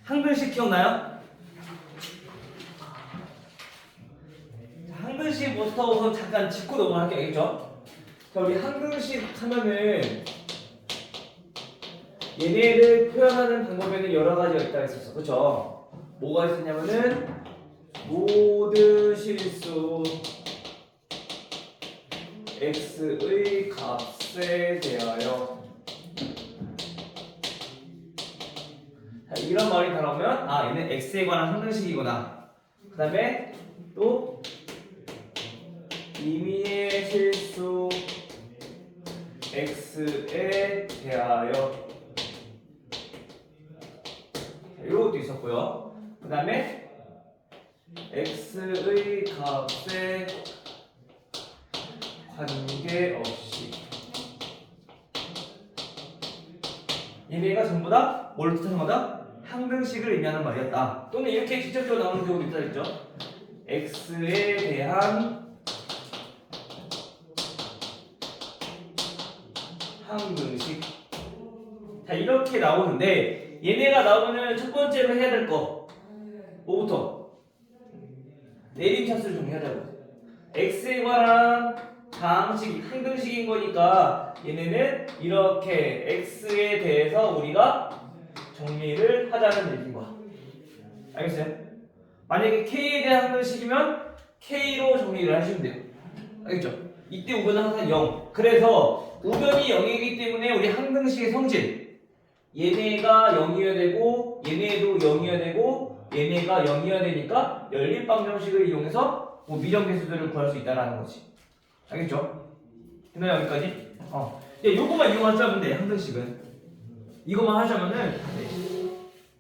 항등식 기억나요? 항등식부터 우선 잠깐 짚고 넘어갈게요. 알겠죠? 자, 우리 항등식 하면은 얘네를 표현하는 방법에는 여러 가지가 있다고 했었어. 그쵸? 뭐가 있었냐면은 모든 실수 x의 값에 대하여, 자, 이런 말이 나오면 아, 얘는 x에 관한 항등식이구나. 그 다음에 또 임의의 실수 x에 대하여, 이런 것도 있었고요. 그 다음에 x의 값에 관계없이, 얘네가 전부 다 뭘 뜻하는 거다? 항등식을 의미하는 말이었다. 또는 이렇게 직접적으로 나오는 경우도 있다 했죠. x에 대한 항등식. 자, 이렇게 나오는데 얘네가 나오면 첫 번째로 해야 될 거 뭐부터? 내림차수를 정리하자고. x에 관한 항식, 항등식인 거니까 얘네는 이렇게 x에 대해서 우리가 정리를 하자는 얘기인 거야. 알겠어요? 만약에 k에 대한 항등식이면 k로 정리를 하시면 돼요. 알겠죠? 이때 우변은 항상 0. 그래서 우변이 0이기 때문에 우리 항등식의 성질, 얘네가 0이어야 되고 얘네도 0이어야 되고 얘네가 0이어야 되니까 연립방정식을 이용해서 뭐 미정계수들을 구할 수 있다는 거지. 알겠죠? 됐나요? 여기까지? 이제 요거만 이용하자면 돼. 항등식은 이것만 하자면은 돼.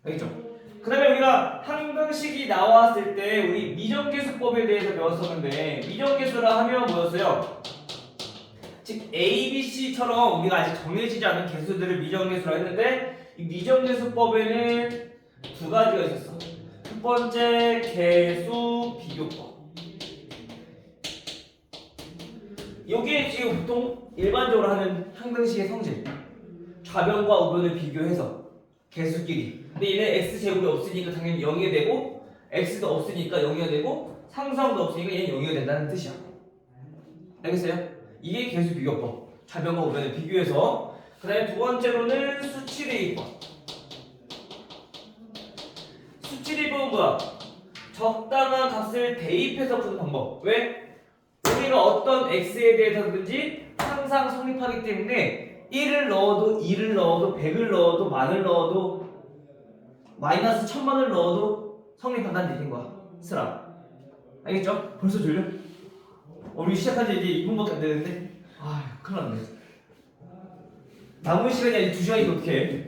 알겠죠? 그 다음에 우리가 항등식이 나왔을 때 우리 미정계수법에 대해서 배웠었는데, 미정계수라 하면 뭐였어요? 즉 A, B, C처럼 우리가 아직 정해지지 않은 개수들을 미정계수라 했는데, 이 미정계수법에는 두 가지가 있었어. 첫 번째 개수 비교법. 이게 지금 보통 일반적으로 하는 항등식의 성질, 좌변과 우변을 비교해서 개수끼리. 근데 얘는 x제곱이 없으니까 당연히 0이 되고, x도 없으니까 0이 되고, 상수함도 없으니까 얘는 0이 된다는 뜻이야. 알겠어요? 이게 개수 비교법, 좌변과 우변을 비교해서. 그 다음에 두 번째로는 수치대입법. 수치대입법은 뭐야? 적당한 값을 대입해서 푸는 방법. 왜? 우리가 어떤 x에 대해서든지 항상 성립하기 때문에 1을 넣어도 2를 넣어도 100을 넣어도 만을 넣어도 마이너스 1000만을 넣어도 성립한다는 얘기인 거야. 쓰라. 알겠죠? 벌써 졸려? 우리 시작한 지 이제 2분밖에 안 되는데 큰일 났네. 남은 시간이 아직 2시간이면 어떡해.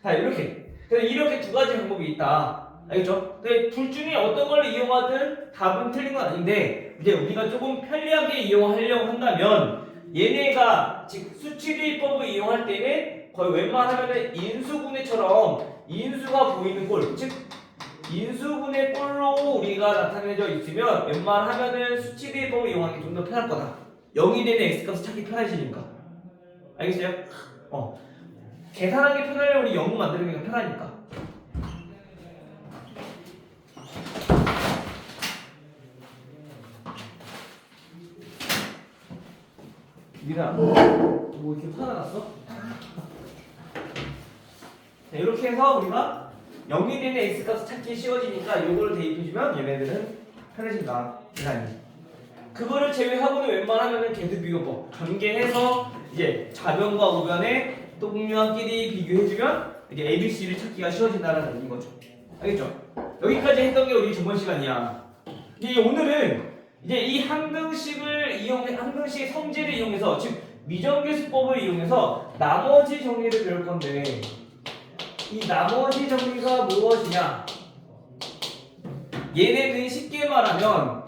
자, 이렇게 두 가지 방법이 있다. 알겠죠? 근데 둘 중에 어떤 걸 이용하든 답은 틀린 건 아닌데, 이제 우리가 조금 편리하게 이용하려고 한다면 얘네가 즉 수치대입법을 이용할 때는 거의 웬만하면은 인수분해처럼 인수가 보이는 꼴, 즉 인수분해 꼴로 우리가 나타내져 있으면 웬만하면은 수치대입법을 이용하는 게 좀 더 편할 거다. 0이 되는 x값을 찾기 편해지니까. 알겠어요? 계산하기 편하려면 우리 0 만드는 게 편하니까. 미라, 뭐 이렇게 화가 났어? 자, 이렇게 해서 우리가 0이 되는 x값을 찾기 쉬워지니까 요거를 대입해주면 얘네들은 편해진다. 계산이. 그거를 제외하고는 웬만하면은 개수비교법 전개해서 이제 좌변과 우변의 동류한끼리 비교해주면 이제 ABC를 찾기가 쉬워진다는 얘기인 거죠. 알겠죠? 여기까지 했던 게 우리 저번 시간이야. 이제 오늘은 이제 이 항등식의 성질을 이용해서, 즉 미정계수법을 이용해서 나머지 정리를 배울 건데, 이 나머지 정리가 무엇이냐? 얘네는 쉽게 말하면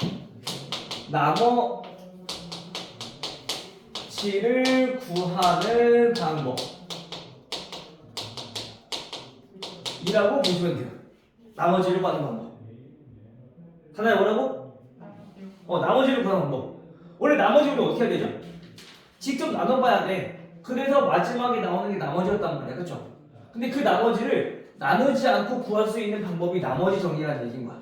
나머지를 구하는 방법 이라고 보시면 돼요. 나머지를 구하는 방법. 하나에 뭐라고? 나머지를 구하는 방법. 원래 나머지를 어떻게 해야 되죠? 직접 나눠봐야 돼. 그래서 마지막에 나오는 게 나머지였단 말이야. 그쵸? 근데 그 나머지를 나누지 않고 구할 수 있는 방법이 나머지 정리라는 얘기인 거야.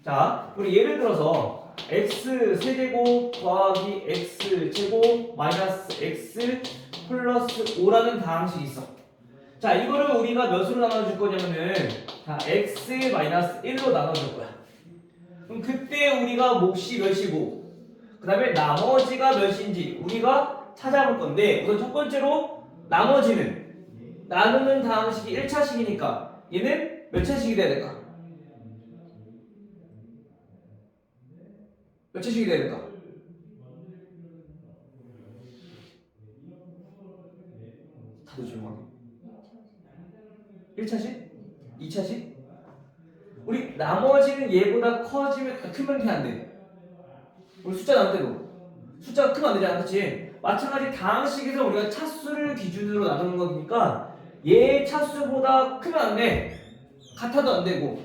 자, 우리 예를 들어서 x 세제곱 더하기 x 제곱 마이너스 x 플러스 5라는 다항식이 있어. 자, 이거를 우리가 몇으로 나눠줄 거냐면은 자, x 마이너스 1로 나눠줄 거야. 그럼 그때 우리가 몫이 몇이고 그 다음에 나머지가 몇인지 우리가 찾아볼 건데, 우선 첫 번째로 나머지는 나누는 다항식이 1차식이니까 얘는 몇 차식이 돼야 될까? 몇 차식이 돼야 될까? 다들 조용하게. 1차식? 2차식? 우리 나머지는 얘보다 크면 돼, 안 돼? 우리 숫자 나눌 때도 숫자가 크면 안 되잖아, 그치? 마찬가지 다항식에서 우리가 차수를 기준으로 나누는 거니까 얘 차수보다 크면 안 돼. 같아도 안 되고.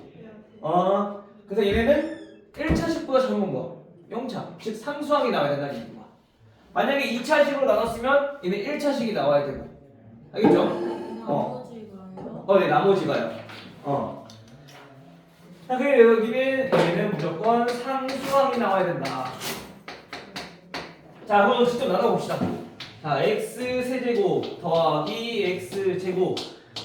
그래서 얘네는 1차식보다 적은 거 0차, 즉 상수항이 나와야 된다는 얘기야. 만약에 2차식으로 나눴으면 얘는 1차식이 나와야 되고. 알겠죠? 네, 나머지가요. 자, 그리고 여기는 얘는 무조건 상수항이 나와야 된다. 자, 그럼 직접 나눠봅시다. 자, x 세제곱 더하기 x 제곱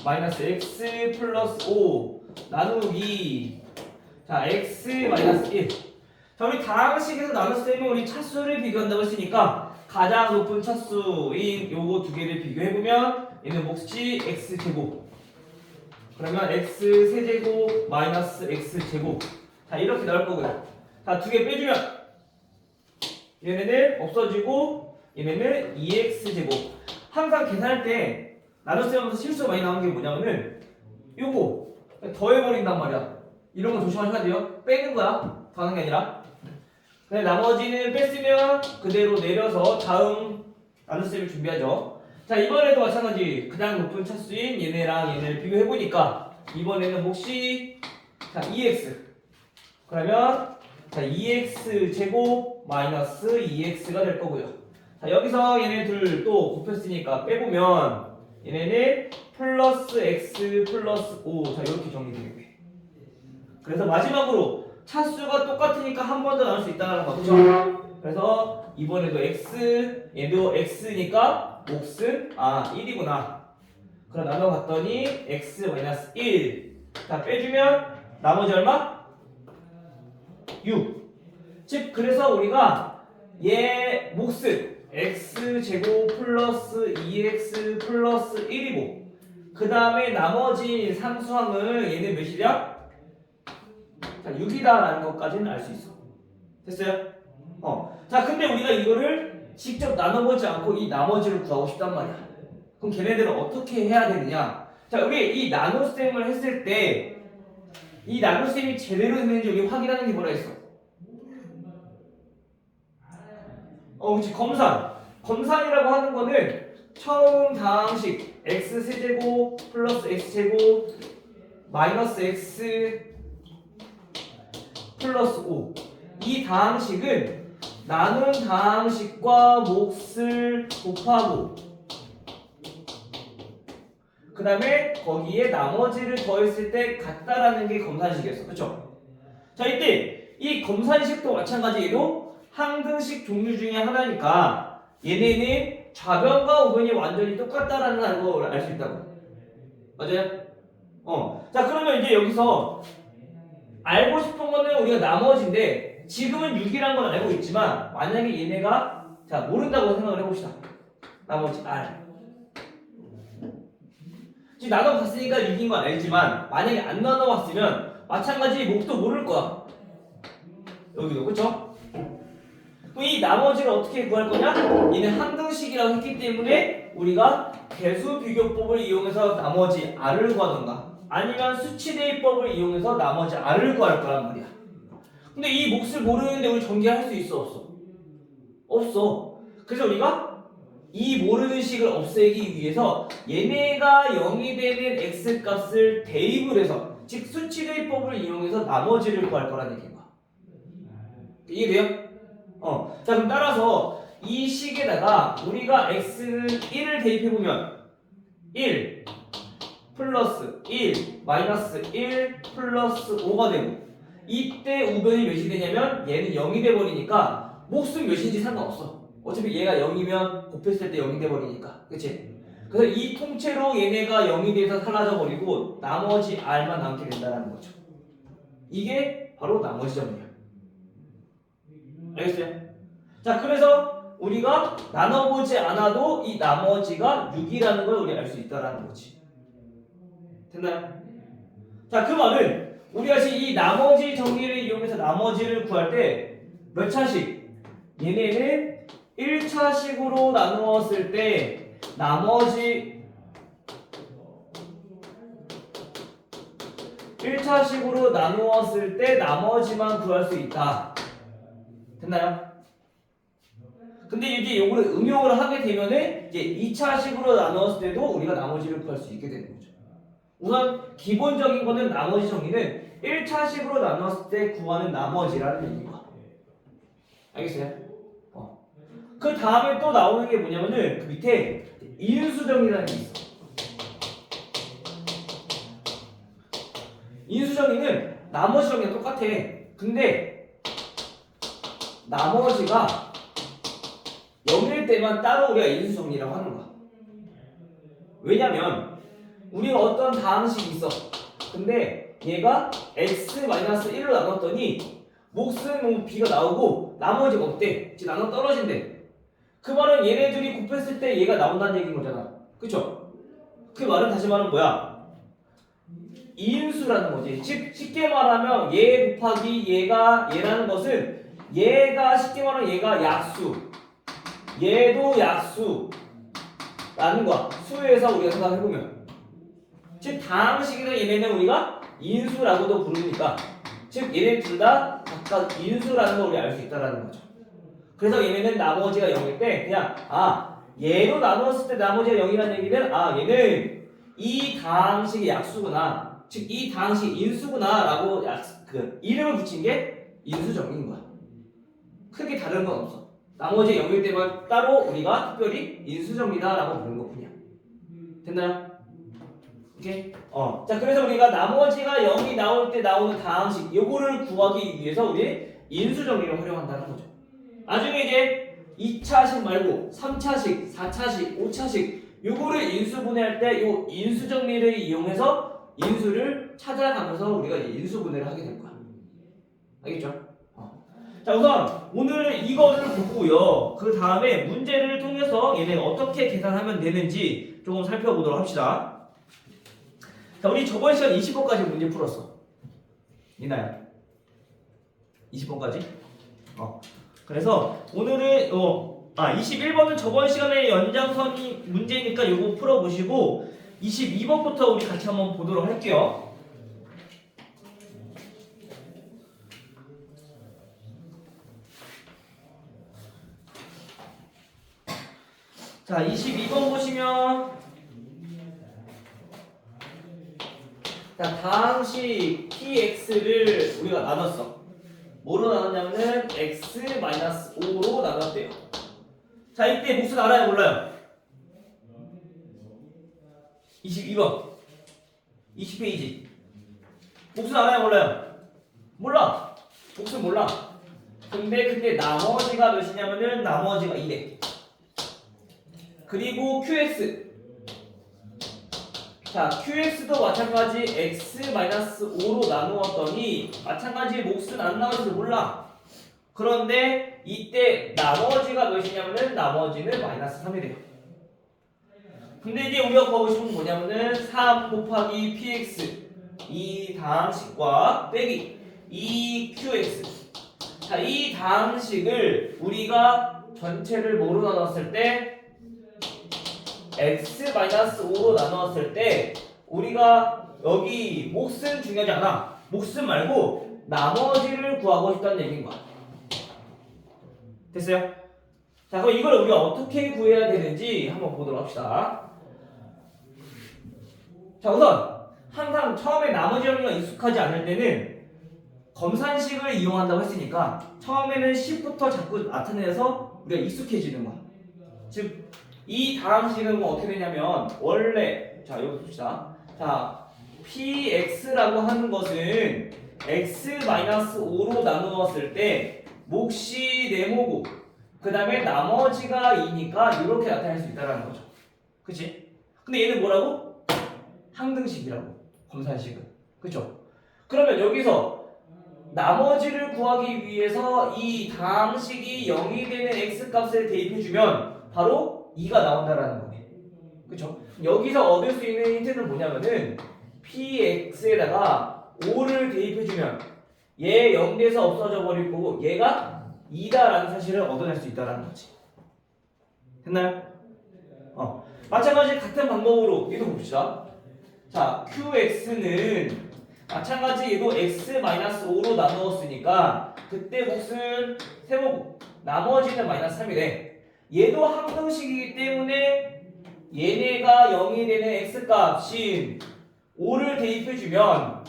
마이너스 x 플러스 5 나누기 자, x 마이너스 1. 자, 우리 다항식에서 나눴을 때는 우리 차수를 비교한다고 했으니까 가장 높은 차수인 요거 두 개를 비교해보면 얘는 몫이 x 제곱, 그러면 x 세제곱 마이너스 x 제곱. 자, 이렇게 나올 거고요. 자, 두 개 빼주면 얘네는 없어지고 얘네는 2x 제곱. 항상 계산할 때 나눗셈 하면서 실수가 많이 나오는 게 뭐냐면은 요거 더해버린단 말이야. 이런 거 조심하셔야 돼요. 빼는 거야, 더하는 게 아니라. 근데 나머지는 뺐으면 그대로 내려서 다음 나눗셈을 준비하죠. 자, 이번에도 마찬가지 가장 높은 차수인 얘네랑 얘네를 비교해보니까 이번에는 몫이 자 2x, 그러면 자 2x 제곱 마이너스 2x가 될 거고요. 자, 여기서 얘네 둘 또 곱했으니까 빼보면 얘네는 플러스 x 플러스 5. 자, 이렇게 정리되겠네. 그래서 마지막으로 차수가 똑같으니까 한 번 더 나눌 수 있다는 거, 그렇죠? 그래서 이번에도 x, 얘도 x니까 몫은 1이구나. 그럼 나눠봤더니 x 마이너스 1. 자, 빼주면 나머지 얼마? 6. 즉 그래서 우리가 얘 몫은 x 제곱 플러스 2x 플러스 1이고 그 다음에 나머지 상수항은 얘는 몇이냐? 자, 6이다라는 것까지는 알 수 있어. 됐어요? 자, 근데 우리가 이거를 직접 나눠보지 않고 이 나머지를 구하고 싶단 말이야. 그럼 걔네들은 어떻게 해야 되느냐? 자, 우리 이 나눗셈을 했을 때 이 나눗셈이 제대로 됐는지 우리 확인하는 게 뭐라 했어? 그렇지, 검산. 검산이라고 하는 거는 처음 다항식 x 세제곱 플러스 x 제곱 마이너스 x 플러스 5. 이 다항식은 나눈 다항식과 몫을 곱하고 그 다음에 거기에 나머지를 더했을 때 같다라는 게 검산식이었어. 그쵸? 자, 이때 이 검산식도 마찬가지로 항등식 종류 중에 하나니까 얘네는 좌변과 우변이 완전히 똑같다라는 걸 알 수 있다고. 맞아요? 자, 그러면 이제 여기서 알고 싶은 거는 우리가 나머지인데 지금은 6이란 건 알고 있지만 만약에 얘네가 자 모른다고 생각을 해봅시다. 나머지 R. 지금 나눠봤으니까 6인 건 알지만 만약에 안 나눠봤으면 마찬가지 몫도 모를 거야. 여기도. 그쵸? 그럼 이 나머지를 어떻게 구할 거냐? 얘는 항등식이라고 했기 때문에 우리가 개수 비교법을 이용해서 나머지 R을 구하던가 아니면 수치대입법을 이용해서 나머지 R을 구할 거란 말이야. 근데 이 몫을 모르는데 우리 전개할 수 있어, 없어? 없어. 그래서 우리가 이 모르는 식을 없애기 위해서 얘네가 0이 되는 x값을 대입을 해서 즉 수치대입법을 이용해서 나머지를 구할 거라는 얘기인 거야. 이해돼요? 자, 그럼 따라서 이 식에다가 우리가 x는 1을 대입해보면 1 플러스 1 마이너스 1 플러스 5가 되고 이때 우변이 몇이 되냐면 얘는 0이 돼버리니까 몫은 몇인지 상관없어. 어차피 얘가 0이면 곱했을 때 0이 돼버리니까 그치? 그래서 이 통째로 얘네가 0이 돼서 사라져 버리고 나머지 r만 남게 된다는 거죠. 이게 바로 나머지 정리야. 알겠어요? 자, 그래서 우리가 나눠보지 않아도 이 나머지가 6이라는 걸 우리 알 수 있다라는 거지. 됐나요? 자, 그 말은 우리가 지금 이 나머지 정리를 이용해서 나머지를 구할 때 몇 차식? 얘네는 1차식으로 나누었을 때 나머지 1차식으로 나누었을 때 나머지만 구할 수 있다. 됐나요? 근데 이제 요거를 응용을 하게 되면은 이제 2차식으로 나누었을 때도 우리가 나머지를 구할 수 있게 되는 거죠. 우선 기본적인 거는 나머지 정리는 1차식으로 나누었을 때 구하는 나머지라는 얘기인 거야. 알겠어요? 그 다음에 또 나오는 게 뭐냐면은 그 밑에 인수정리라는 게 있어. 인수정리는 나머지 정리랑 똑같아. 근데 나머지가 0일 때만 따로 우리가 인수정리라고 하는 거야. 왜냐면 우리가 어떤 다항식이 있어. 근데 얘가 x-1로 나눴더니 몫은 b가 나오고 나머지가 없대. 지금 나눠 떨어진대. 그 말은 얘네들이 곱했을 때 얘가 나온다는 얘기인 거잖아. 그쵸? 그 말은 다시 말하면 뭐야? 이인수라는 거지. 즉 쉽게 말하면 얘 곱하기 얘가 얘라는 것은 얘가 쉽게 말하면 얘가 약수, 얘도 약수라는 거야. 수에서 우리가 생각해보면 즉 다항식이나 얘네는 우리가 인수라고도 부르니까 즉 얘네 둘 다 각각 인수라는 걸 우리 알 수 있다라는 거죠. 그래서 얘네는 나머지가 0일 때 그냥 얘로 나누었을 때 나머지가 0이라는 얘기는 얘는 이 다항식의 약수구나, 즉 이 다항식 인수구나 라고 그 이름을 붙인 게 인수정리인 거야. 크게 다른 건 없어. 나머지 0일 때만 따로 우리가 특별히 인수정리다 라고 부르는 것뿐이야. 됐나요? 오케이? 자, 그래서 우리가 나머지가 0이 나올 때 나오는 다항식 요거를 구하기 위해서 우리 인수정리를 활용한다는 거죠. 나중에 이제 2차식 말고 3차식, 4차식, 5차식 요거를 인수분해할 때 요 인수정리를 이용해서 인수를 찾아가면서 우리가 인수분해를 하게 될 거야. 알겠죠? 자, 우선 오늘 이거를 보고요. 그 다음에 문제를 통해서 얘네가 어떻게 계산하면 되는지 조금 살펴보도록 합시다. 자, 우리 저번 시간 20번까지 문제 풀었어. 있나요? 20번까지? 그래서 오늘은 21번은 저번 시간에 연장선이 문제니까 요거 풀어보시고 22번부터 우리 같이 한번 보도록 할게요. 자, 22번 보시면 자, 다항식 px를 우리가 나눴어. 뭐로 나눴냐면은 x-5로 나눴대요. 자, 이때 몫은 알아요, 몰라요? 22번 20페이지 몫은 알아요, 몰라요? 몰라. 몫은 몰라. 근데 나머지가 몇이냐면은 나머지가 2래. 그리고 qx. 자, qx도 마찬가지 x-5로 나누었더니 마찬가지 몫은 안 나와서 몰라. 그런데 이때 나머지가 몇이냐면은 나머지는 마이너스 3이 돼요. 근데 이제 우리가 구하고 싶은 건 뭐냐면은 3 곱하기 px 이 다항식과 빼기 2qx. 자, 이 다항식을 우리가 전체를 뭐로 나눴을 때 x-5로 나누었을 때 우리가 여기 몫은 중요하지 않아. 몫은 말고 나머지를 구하고 싶다는 얘기인 거야. 됐어요? 자, 그럼 이걸 우리가 어떻게 구해야 되는지 한번 보도록 합시다. 자, 우선 항상 처음에 나머지 정리가 익숙하지 않을 때는 검산식을 이용한다고 했으니까 처음에는 10부터 자꾸 나타내서 우리가 익숙해지는 거야. 즉 이 다항식은 뭐 어떻게 되냐면 원래 자, 여기 봅시다. 자, px라고 하는 것은 x-5로 나누었을 때 몫이 네모고 그 다음에 나머지가 2니까 이렇게 나타낼 수 있다는 거죠. 그치? 근데 얘는 뭐라고? 항등식이라고. 검산식은. 그쵸? 그러면 여기서 나머지를 구하기 위해서 이 다항식이 0이 되는 x값을 대입해주면 바로 2가 나온다라는 거네. 그쵸? 여기서 얻을 수 있는 힌트는 뭐냐면은 px에다가 5를 대입해주면 얘 0돼서 없어져 버릴 거고 얘가 2다라는 사실을 얻어낼 수 있다라는 거지. 됐나요? 마찬가지 같은 방법으로 얘도 봅시다. 자, qx는 마찬가지 얘도 x-5로 나누었으니까 그때 몫은 세모고 나머지는 -3이래. 얘도 항등식이기 때문에 얘네가 0이 되는 x값인 5를 대입해주면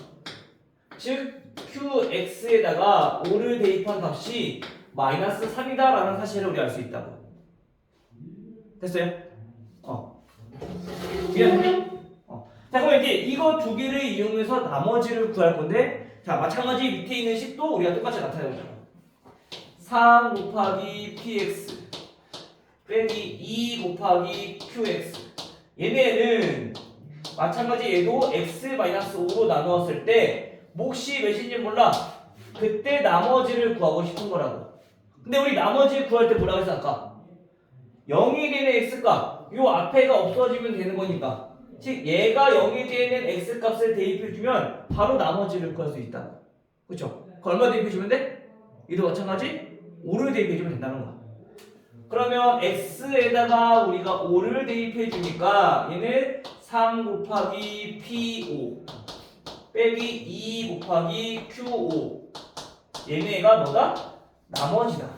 즉 qx에다가 5를 대입한 값이 -3이다라는 사실을 우리 알 수 있다고. 됐어요? 미안해. 자, 그럼 이제 이거 두 개를 이용해서 나머지를 구할 건데, 자, 마찬가지 밑에 있는 식도 우리가 똑같이 나타내보자. 3 곱하기 px 빼기 2 곱하기 qx. 얘네는 마찬가지 얘도 x-5로 나누었을 때 몫이 몇인지 몰라. 그때 나머지를 구하고 싶은 거라고. 근데 우리 나머지를 구할 때 뭐라고 했어 아까? 0이 되는 x값 요 앞에가 없어지면 되는 거니까 즉 얘가 0이 되는 x값을 대입해주면 바로 나머지를 구할 수 있다. 그쵸? 그 얼마 대입해주면 돼? 얘도 마찬가지 5를 대입해주면 된다는 거야. 그러면 x에다가 우리가 5를 대입해주니까 얘는 3 곱하기 p5 빼기 2 곱하기 q5 얘네가 뭐다? 나머지다.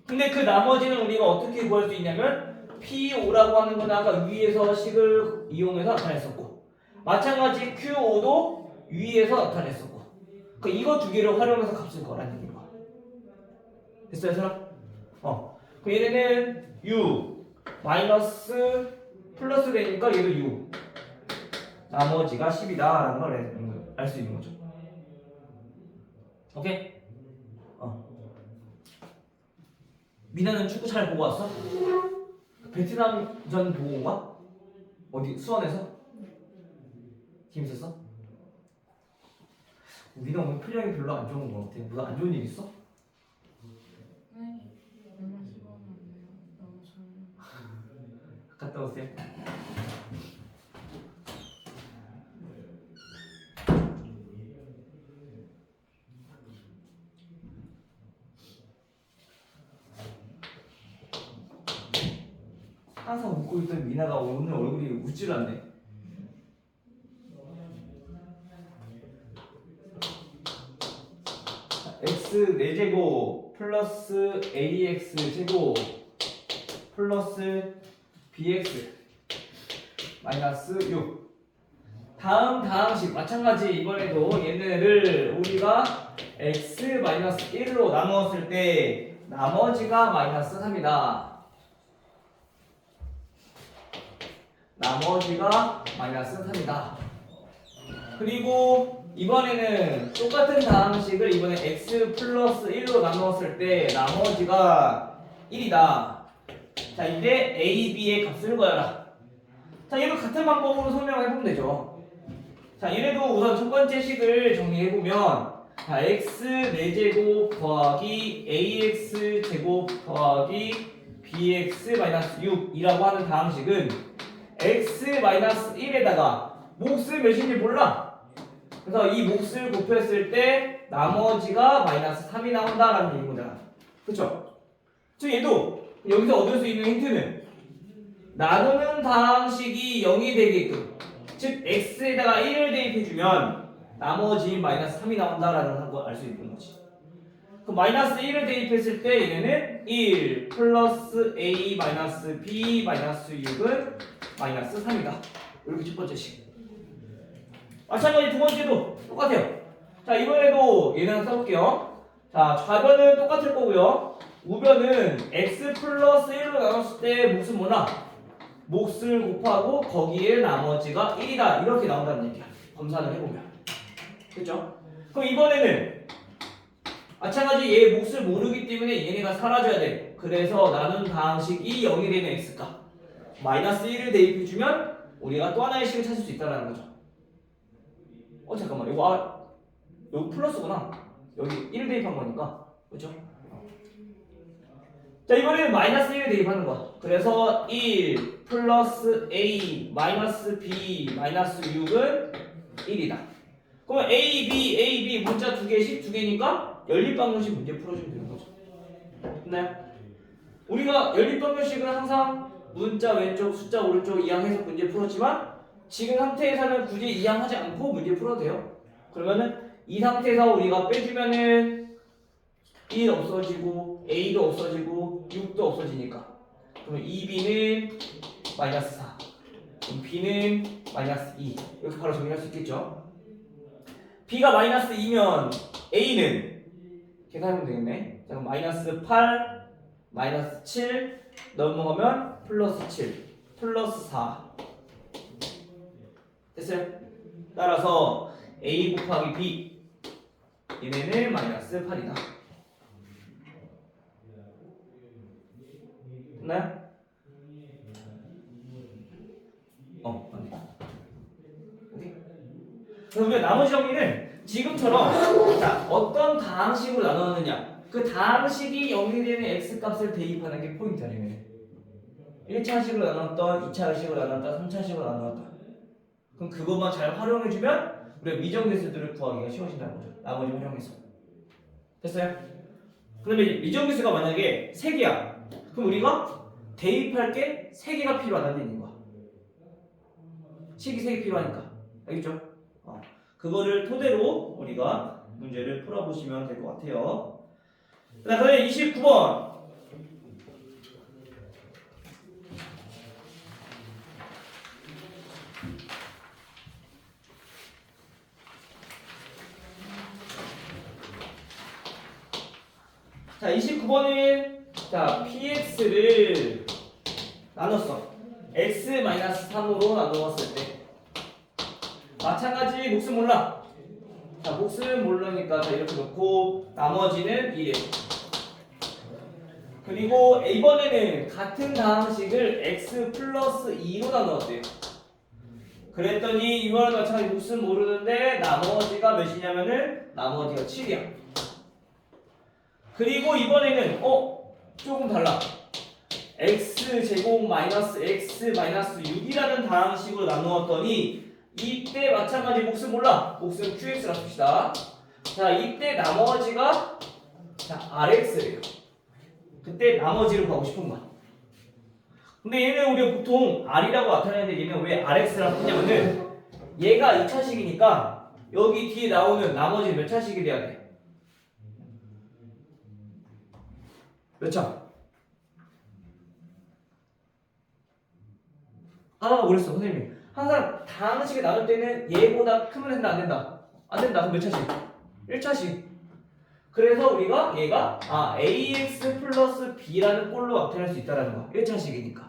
근데 그 나머지는 우리가 어떻게 구할 수 있냐면 P5라고 하는 건 아까 위에서 식을 이용해서 나타냈었고 마찬가지 Q5도 위에서 나타냈었고 그 이거 두 개를 활용해서 값을 구하라는 얘기인 거야. 됐어요 사람? 그럼 얘네는 U 마이너스 플러스 되니까 얘도 U 나머지가 10이다 라는 걸 알 수 있는 거죠. 오케이? 미나는 축구 잘 보고 왔어? 베트남전 보고 온 거야? 어디 수원에서? 재밌었어? 미나 오늘 표정이 별로 안 좋은 거 같아. 무슨 안 좋은 일 있어? 네, 너무 시원하네요. 너무 좋네요. 갔다 오세요. 항상 웃고 있던 미나가 오늘 얼굴이 웃질 않네. x 4제곱 플러스 ax 제곱 플러스 bx 마이너스 6. 다음 다항식 마찬가지 이번에도 얘네를 우리가 x-1로 나누었을 때 나머지가 -3이다. 나머지가 -3이다. 그리고 이번에는 똑같은 다항식을 이번에 x 플러스 1로 나누었을 때 나머지가 1이다. 자, 이제 a, b의 값을 구하라. 자, 얘도 같은 방법으로 설명을 해보면 되죠. 자, 얘네도 우선 첫 번째 식을 정리해보면 자, x 4제곱 더하기 ax 제곱 더하기 bx 6이라고 하는 다항식은 x-1에다가 몫을 몇인지 몰라. 그래서 이 몫을 곱했을 때 나머지가 -3이 나온다라는 얘기인 거잖아. 그쵸? 즉 얘도 여기서 얻을 수 있는 힌트는 나누는 다항식이 0이 되게끔 즉 x에다가 1을 대입해주면 나머지 -3이 나온다라는 걸 알 수 있는 거지. 그럼 -1을 대입했을 때 얘네는 1 플러스 a 마이너스 b 마이너스 6은 -3이다. 이렇게 첫 번째 식. 마찬가지 두 번째도 똑같아요. 자, 이번에도 얘는 써볼게요. 자, 좌변은 똑같을 거고요. 우변은 x 플러스 1로 나눴을 때 무슨 뭐나 몫을 곱하고 거기에 나머지가 1이다 이렇게 나온다는 얘기야. 검산을 해보면. 그죠? 그럼 이번에는 마찬가지 얘 몫을 모르기 때문에 얘네가 사라져야 돼. 그래서 나눈 방식이 0이 되는 x가 마이너스 1을 대입해주면 우리가 또 하나의 식을 찾을 수 있다는 거죠. 잠깐만 이거 플러스구나. 여기 1 대입한 거니까. 그죠? 자, 이번에는 마이너스 1을 대입하는 거야. 그래서 1 플러스 a 마이너스 b 마이너스 6은 1이다. 그러면 a, b 문자 두 개씩 두 개니까 연립방정식 문제 풀어주면 되는 거죠. 됐나요? 우리가 연립방정식은 항상 문자 왼쪽, 숫자 오른쪽 이항해서 문제 풀었지만 지금 상태에서는 굳이 이항하지 않고 문제 풀어도 돼요. 그러면은 이 상태에서 우리가 빼주면은 1 없어지고 a도 없어지고 6도 없어지니까 그러면 2b는 마이너스 4 그럼 b는 마이너스 2 이렇게 바로 정리할 수 있겠죠. b가 마이너스 2면 a는 계산하면 되겠네. 자, 그럼 마이너스 8 마이너스 7 넘어가면 플러스 7 플러스 4 됐어요? 따라서 a 곱하기 b 얘네는 마이너스 8이다. 됐나요? 맞네. 어디? 그래서 우리가 나머지 정리는 지금처럼 자, 어떤 다항식으로 나누느냐 그 다항식이 0이 되는 x값을 대입하는 게 포인트야. 1차식으로 나눴던 2차식으로 나눴다 3차식으로 나눴다 그럼 그것만 잘 활용해주면 우리가 미정계수들을 구하기가 쉬워진다는 거죠. 나머지 활용해서. 됐어요? 그러면 미정계수가 만약에 3개야 그럼 우리가 대입할 게 3개가 필요하다는 얘기인 거야. 식이 3개 필요하니까. 알겠죠? 그거를 토대로 우리가 문제를 풀어보시면 될 것 같아요. 그 다음에 29번. 자, 29번은 자, px를 나눴어. x-3으로 나누었을 때 마찬가지 몫은 몰라. 자, 몫은 모르니까 자, 이렇게 놓고 나머지는 1이에요. 그리고 이번에는 같은 다항식을 x 플러스 2로 나누었대요. 그랬더니 이번에도 마찬가지 몫은 모르는데 나머지가 몇이냐면은 나머지가 7이야. 그리고 이번에는 조금 달라. x제곱 마이너스 x 마이너스 6이라는 다항식으로 나누었더니 이때 마찬가지 몫은 몰라. 몫은 qx라 씁시다. 자, 이때 나머지가 자, rx래요. 그때 나머지를 구하고 싶은 거야. 근데 얘는 우리가 보통 r이라고 나타내는데 얘는 왜 rx라고 쓰냐면은 얘가 2차식이니까 여기 뒤에 나오는 나머지 몇 차식이 돼야 돼? 몇 차? 그랬어 선생님. 항상 다항식을 나눌 때는 얘보다 크면 된다 안 된다? 안 된다. 그럼 몇 차식? 1차식. 그래서 우리가 얘가 ax 플러스 b라는 꼴로 나타낼 수 있다는 거야. 1차식이니까.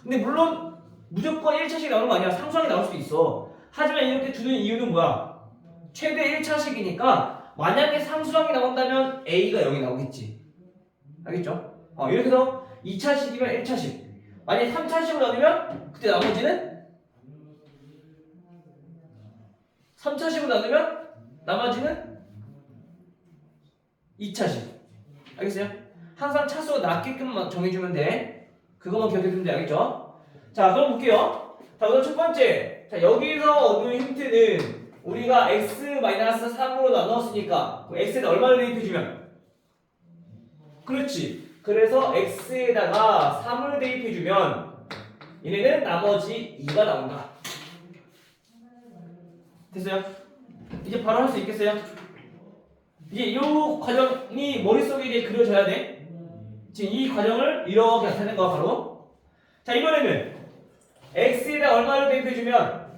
근데 물론 무조건 1차식이 나오는 거 아니야. 상수항이 나올 수도 있어. 하지만 이렇게 두는 이유는 뭐야? 최대 1차식이니까 만약에 상수항이 나온다면 a가 0이 나오겠지. 알겠죠? 이렇게 해서 2차식이면 1차식. 만약에 3차식으로 나누면 그때 나머지는 3차식으로 나누면 나머지는 2차식. 알겠어요? 항상 차수가 낮게끔만 정해주면 돼. 그것만 기억해두면 돼. 알겠죠? 자, 그럼 볼게요. 자, 우선 첫 번째. 자, 여기서 얻는 힌트는 우리가 x-3으로 나눴으니까 x에다 얼마를 대입해주면? 그렇지. 그래서 x에다가 3을 대입해주면 얘네는 나머지 2가 나온다. 됐어요? 이제 바로 할 수 있겠어요? 이제 이 과정이 머릿속에 이제 그려져야 돼. 지금 이 과정을 이렇게 나타내는 거야 바로. 자, 이번에는 x에다 얼마를 대입해주면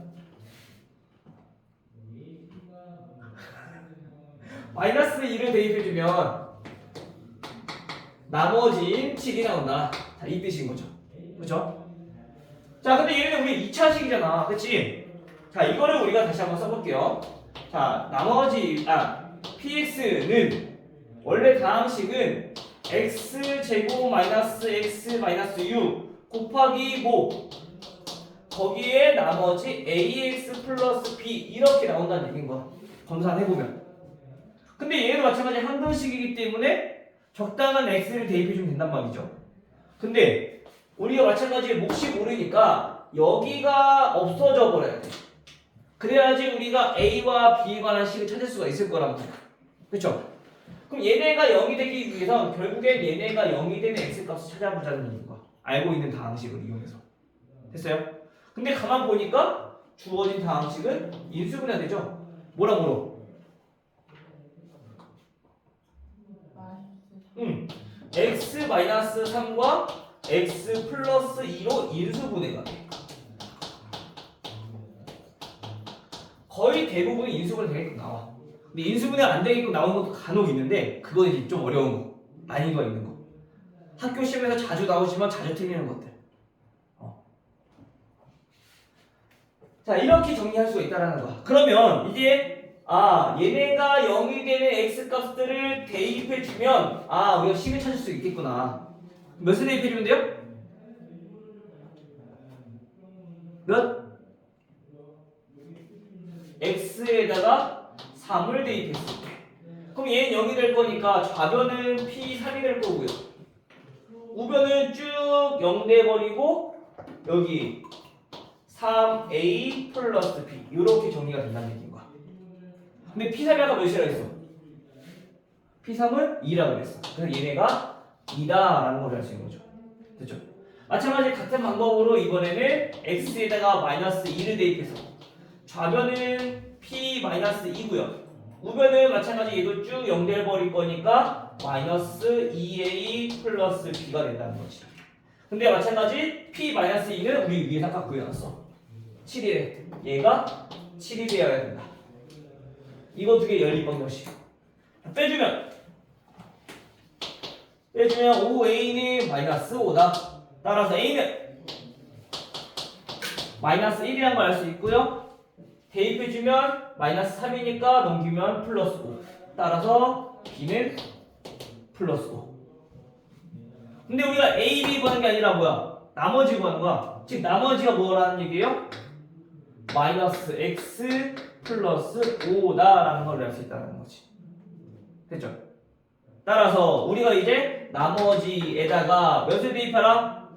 마이너스 2를 대입해주면 나머지인 7이 나온다. 자, 이 뜻인 거죠. 그렇죠? 자, 근데 얘는 우리 2차식이잖아. 그치? 자, 이거를 우리가 다시 한번 써볼게요. 자, 나머지, px는 원래 다항식은 x제곱 마이너스 x 마이너스 u 곱하기 뭐 거기에 나머지 ax 플러스 b 이렇게 나온다는 얘기인 거야. 검산해보면. 근데 얘도 마찬가지 항등식이기 때문에 적당한 x를 대입해주면 된단 말이죠. 근데 우리가 마찬가지 몫이 모르니까 여기가 없어져 버려야 돼. 그래야지 우리가 a와 b에 관한 식을 찾을 수가 있을 거란 말이야. 그쵸? 그럼 얘네가 0이 되기 위해선 결국엔 얘네가 0이 되는 x값을 찾아보자는 얘기인 거야. 알고 있는 다항식을 이용해서. 됐어요? 근데 가만 보니까 주어진 다항식은 인수분해가 되죠? 뭐라 물어? x-3과 x 플러스 2로 인수분해가 돼. 거의 대부분이 인수분해 되게끔 나와. 근데 인수분해가 안 되게끔 나오는 것도 간혹 있는데 그건 이제 좀 어려운 거. 난이도가 있는 거. 학교 시험에서 자주 나오지만 자주 틀리는 것들. 자, 이렇게 정리할 수가 있다는 거야. 그러면 이제 얘네가 0이 되는 x값들을 대입해주면 우리가 식을 찾을 수 있겠구나. 몇을 대입해주면 돼요? 몇? x에다가 3을 대입했을 때. 그럼 얘는 0이 될 거니까 좌변은 p3이 될 거고요. 우변은 쭉 0 돼버리고 여기 3a 플러스 b 이렇게 정리가 된다는 얘기인 거야. 근데 P3이 아까 몇이라고 했어? P3은 2라고 그랬어. 그래서 얘네가 2다라는 걸 알 수 있는 거죠. 됐죠? 마찬가지 같은 방법으로 이번에는 x에다가 마이너스 2를 대입해서 좌변은 P-2고요. 우변은 마찬가지 얘도 쭉 연결버릴 거니까 마이너스 2a 플러스 b가 된다는 거지. 근데 마찬가지 P-2는 우리 위에 삼각 구해놨어. 7이래. 얘가 7이 되어야 된다. 이거 두 개 연립방정식. 빼주면 5a는 마이너스 5다. 따라서 a는 마이너스 1이라는 걸 알 수 있고요. 대입해주면 마이너스 3이니까 넘기면 플러스 5. 따라서 b는 플러스 5. 근데 우리가 a, b 구하는 게 아니라 뭐야? 나머지 구하는 거야. 즉 나머지가 뭐라는 얘기예요? 마이너스 x 플러스 5다라는 걸 알 수 있다는 거지. 됐죠? 따라서 우리가 이제 나머지에다가 몇을 대입하라?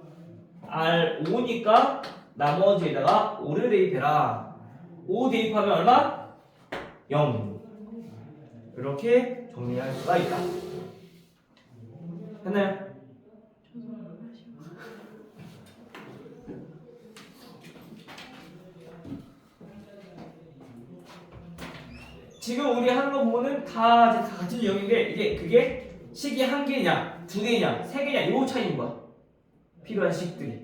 R5니까 나머지에다가 5를 대입해라. 5 대입하면 얼마? 0. 이렇게 정리할 수가 있다. 됐나요? 지금 우리 하는 거 보면은 다 같은 유형인데 그게 식이 한 개냐, 두 개냐, 세 개냐 요 차이인 거야. 필요한 식들이.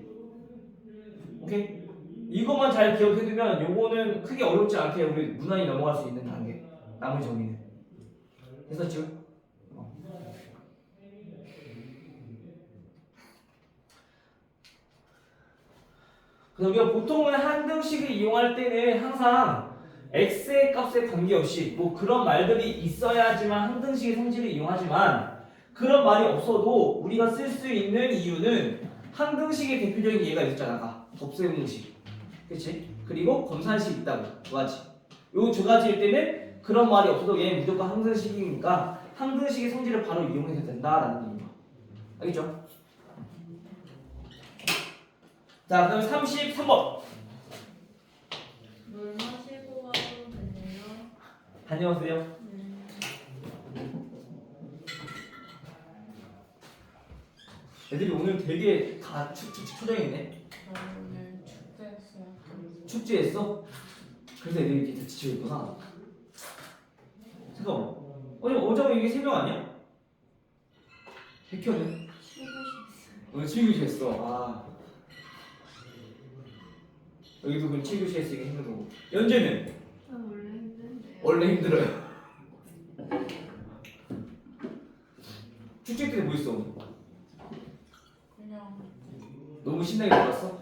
오케이? 이것만 잘 기억해두면 요거는 크게 어렵지 않게 우리 무난히 넘어갈 수 있는 단계. 나머지 정리는. 됐었죠? 그래서 우리가 보통은 한등식을 이용할 때는 항상 x의 값에 관계없이 뭐 그런 말들이 있어야지만 항등식의 성질을 이용하지만 그런 말이 없어도 우리가 쓸 수 있는 이유는 항등식의 대표적인 예가 있었잖아. 곱셈공식. 그치? 그리고 검산식 있다고. 두 가지. 요 두 가지일 때는 그런 말이 없어도 얘는 무조건 항등식이니까 항등식의 성질을 바로 이용해도 된다라는 얘기야. 알겠죠? 자, 그럼 33번. 물 마시고 와도 되네요. 다녀오세요. 애들이 오늘 되게 다 초조했네. 저 오늘 축제했어요. 축제했어? 그래서 애들이 이렇게 다 지쳐있구나. 잠깐만. 어제 이게 3명 아니야? 백현은? 7교시 오늘 7교시 했어. 여기도 그럼 7교시 했으니까 힘든 거고. 연재는? 원래 힘든데요. 원래 힘들어요. 축제 때 뭐 있어? 그냥 너무 신나게 놀았어?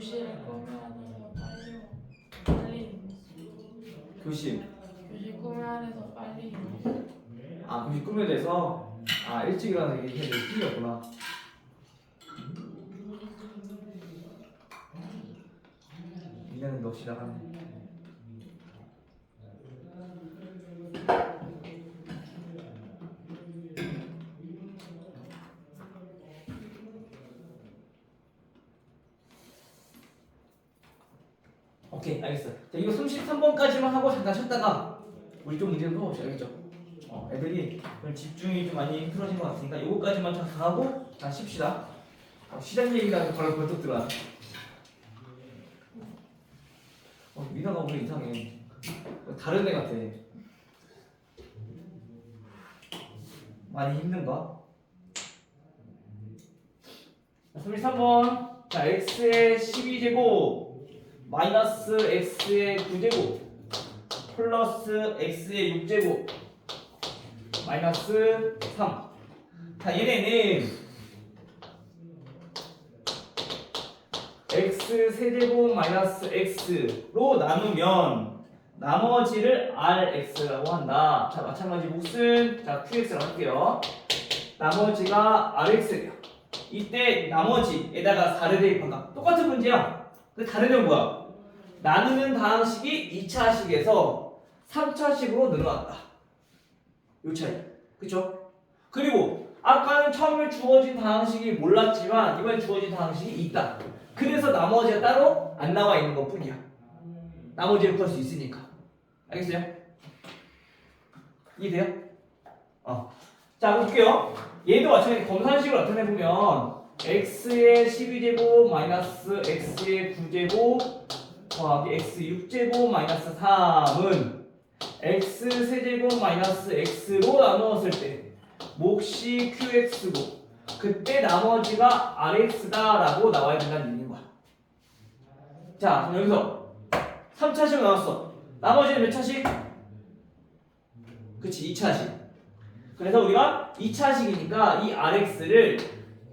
교실에 꾸며서 빨리 교실. 교실 꾸며서 빨리 아, 교실 꾸며야 돼서 일찍 일어나서 이게 되게 힘이었구나. 이제는 너 시작하네. 오케이, 알겠어. 자, 이거 33번까지만 하고 잠깐 쉬었다가 우리 좀 문제 풀어봅시다. 알겠죠? 애들이 오늘 집중이 좀 많이 흐트러진 것 같으니까 요거까지만 잠깐 하고 다 쉽시다. 시장 얘기가 바로 벌떡 들어와. 민아가 오늘 이상해. 다른 애 같아. 많이 힘든가? 33번. 자, x의 12제곱 마이너스 x의 9제곱 플러스 x의 6제곱 마이너스 3. 자, 얘네는 x 세제곱 마이너스 x로 나누면 나머지를 rx라고 한다. 자, 마찬가지 몫은 자 qx라고 할게요. 나머지가 rx래요. 이때 나머지에다가 4를 대입한다. 똑같은 문제야. 근데 다른 점 뭐야? 나누는 다항식이 2차식에서 3차식으로 늘어났다. 요 차이. 그쵸? 그리고 아까는 처음에 주어진 다항식이 몰랐지만 이번에 주어진 다항식이 있다. 그래서 나머지가 따로 안 나와 있는 것 뿐이야. 나머지를 구할 수 있으니까. 알겠어요? 이해돼요? 자, 볼게요. 얘도 마찬가지 검산식을 나타내보면 x의 12제곱 마이너스 x의 9제곱 더하기 x 6제곱 마이너스 3은 x 세제곱 마이너스 x로 나누었을 때 몫이 qx고 그때 나머지가 rx다 라고 나와야 된다는 얘기인 거야. 자, 그럼 여기서 3차식 나왔어. 나머지는 몇 차식? 그치, 2차식. 그래서 우리가 2차식이니까 이 rx를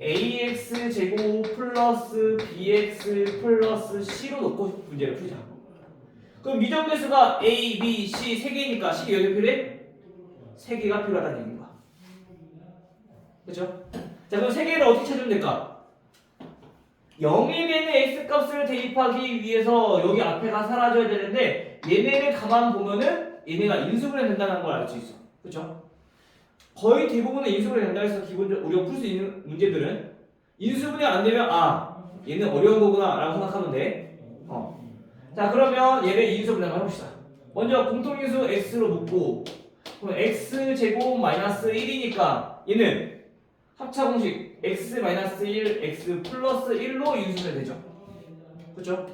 ax 제곱 플러스 bx 플러스 c로 놓고 문제를 풀자. 그럼 미적 개수가 a, b, c 3개니까 식이 몇 개 필요해? 3개가 필요하다는 얘기인 거야. 그렇죠? 자, 그럼 3개를 어떻게 찾으면 될까? 0이 되는 x값을 대입하기 위해서 여기 앞에가 사라져야 되는데 얘네를 가만 보면은 얘네가 인수분해 된다는 걸 알 수 있어. 그렇죠? 거의 대부분은 인수분해 된다 해서 기본적으로 우리가 풀 수 있는 문제들은 인수분해 안 되면 얘는 어려운 거구나 라고 생각하면 돼. 자, 그러면 얘네 인수분해 한번 해봅시다. 먼저 공통인수 x로 묶고 그럼 x 제곱 마이너스 1이니까 얘는 합차공식 x 마이너스 1 x 플러스 1로 인수분해 되죠. 그렇죠?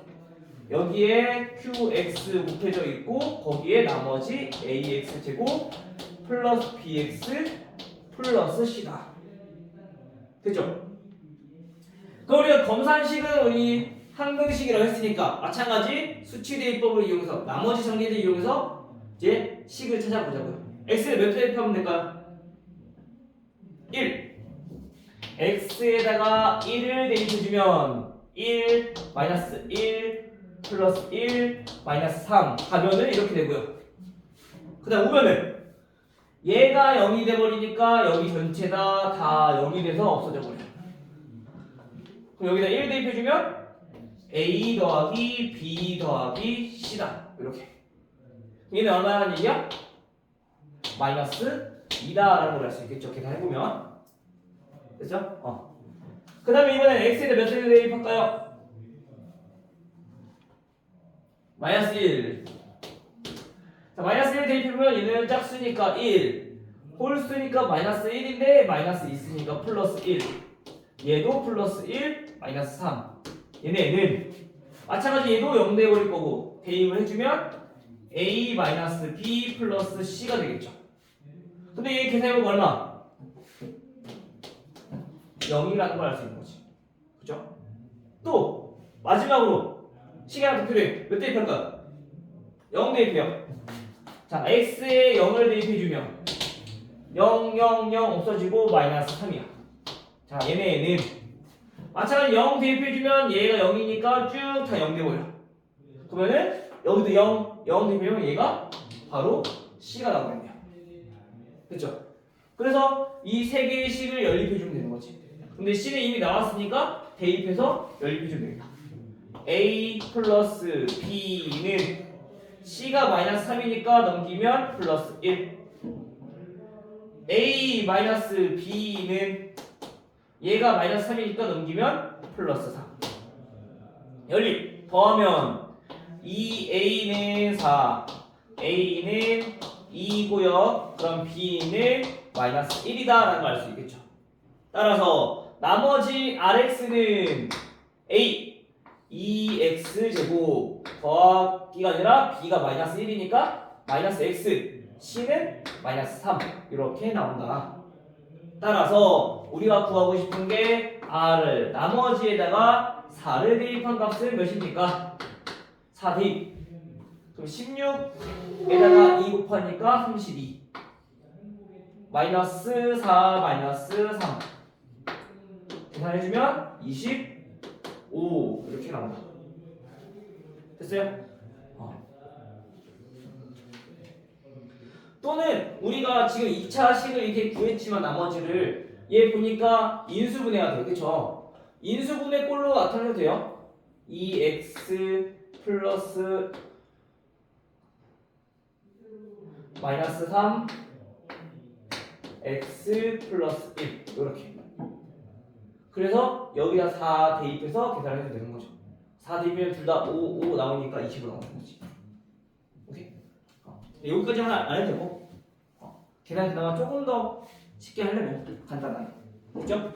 여기에 qx 곱해져 있고 거기에 나머지 ax 제곱 플러스 bx 플러스 c다. 됐죠? 그럼 우리가 검산식은 우리 항등식이라고 했으니까 마찬가지 수치 대입법을 이용해서 나머지 정리를 이용해서 이제 식을 찾아보자고요. x를 몇 대입하면 될까요? 1. x에다가 1을 대입해주면 1 마이너스 1 플러스 1 마이너스 3 하면은 이렇게 되고요. 그 다음 오면은 얘가 0이 돼버리니까 여기 전체가 다 0이 돼서 없어져 버려요. 그럼 여기다 1 대입해주면 a 더하기 b 더하기 c다. 이렇게. 얘는 얼마나 얘기야? 마이너스 2다라는 걸 알 수 있겠죠. 계산해보면. 됐죠? 그 다음에 이번엔 x에다 몇 대 대입할까요? 마이너스 1. 자, 마이너스 1 대입해보면 얘는 짝수니까 1. 홀수니까 마이너스 1인데 마이너스 있으니까 플러스 1. 얘도 플러스 1, 마이너스 3. 얘네는 마찬가지 얘도 0 돼버릴 거고 대입을 해주면 a 마이너스 b 플러스 c가 되겠죠. 근데 얘 계산해보면 얼마? 0이라는 걸 알 수 있는 거지. 그죠? 또 마지막으로 식이 하나 더 필요해. 몇 대입할까? 0 대입해요. 자, x에 0을 대입해주면 0, 0, 0 없어지고 마이너스 3이야. 자, 얘네는 마찬가지 0 대입해주면 얘가 0이니까 쭉 다 0 돼버려. 그러면은 여기도 0 대입해주면 얘가 바로 C가 나오겠네요. 그쵸? 그래서 이 세 개의 식을 연립해주면 되는 거지. 근데 C는 이미 나왔으니까 대입해서 연립해주면 되겠다. A 플러스 B는 C가 마이너스 3이니까 넘기면 플러스 1. A 마이너스 B는 얘가 마이너스 3이니까 넘기면 플러스 3. 연립 더하면 2A는 4, A는 2고요. 그럼 B는 마이너스 1이다 라는 걸 알 수 있겠죠. 따라서 나머지 RX는 A 2X제곱 더하기가 아니라 B가 마이너스 1이니까 마이너스 X, C는 마이너스 3 이렇게 나온다. 따라서 우리가 구하고 싶은 게 R을 나머지에다가 4를 대입한 값은 몇입니까? 4 대입. 그럼 16에다가 2 곱하니까 32. 마이너스 4 마이너스 3. 계산해주면 25 이렇게 나온다. 됐어요? 또는 우리가 지금 2차 식을 이렇게 구했지만 나머지를 얘 보니까 인수분해가 돼요. 그쵸? 인수분해 꼴로 나타내도 돼요. 2x 플러스 마이너스 3 x 플러스 1 이렇게. 그래서 여기다 4 대입해서 계산해도 되는 거죠. 4 대입하면 둘 다 5 나오니까 20으로 나오는 거지. 오케이? 여기까지만 안 해도 되고 계산 그나마 조금 더 쉽게 하려면 간단하게. 그죠?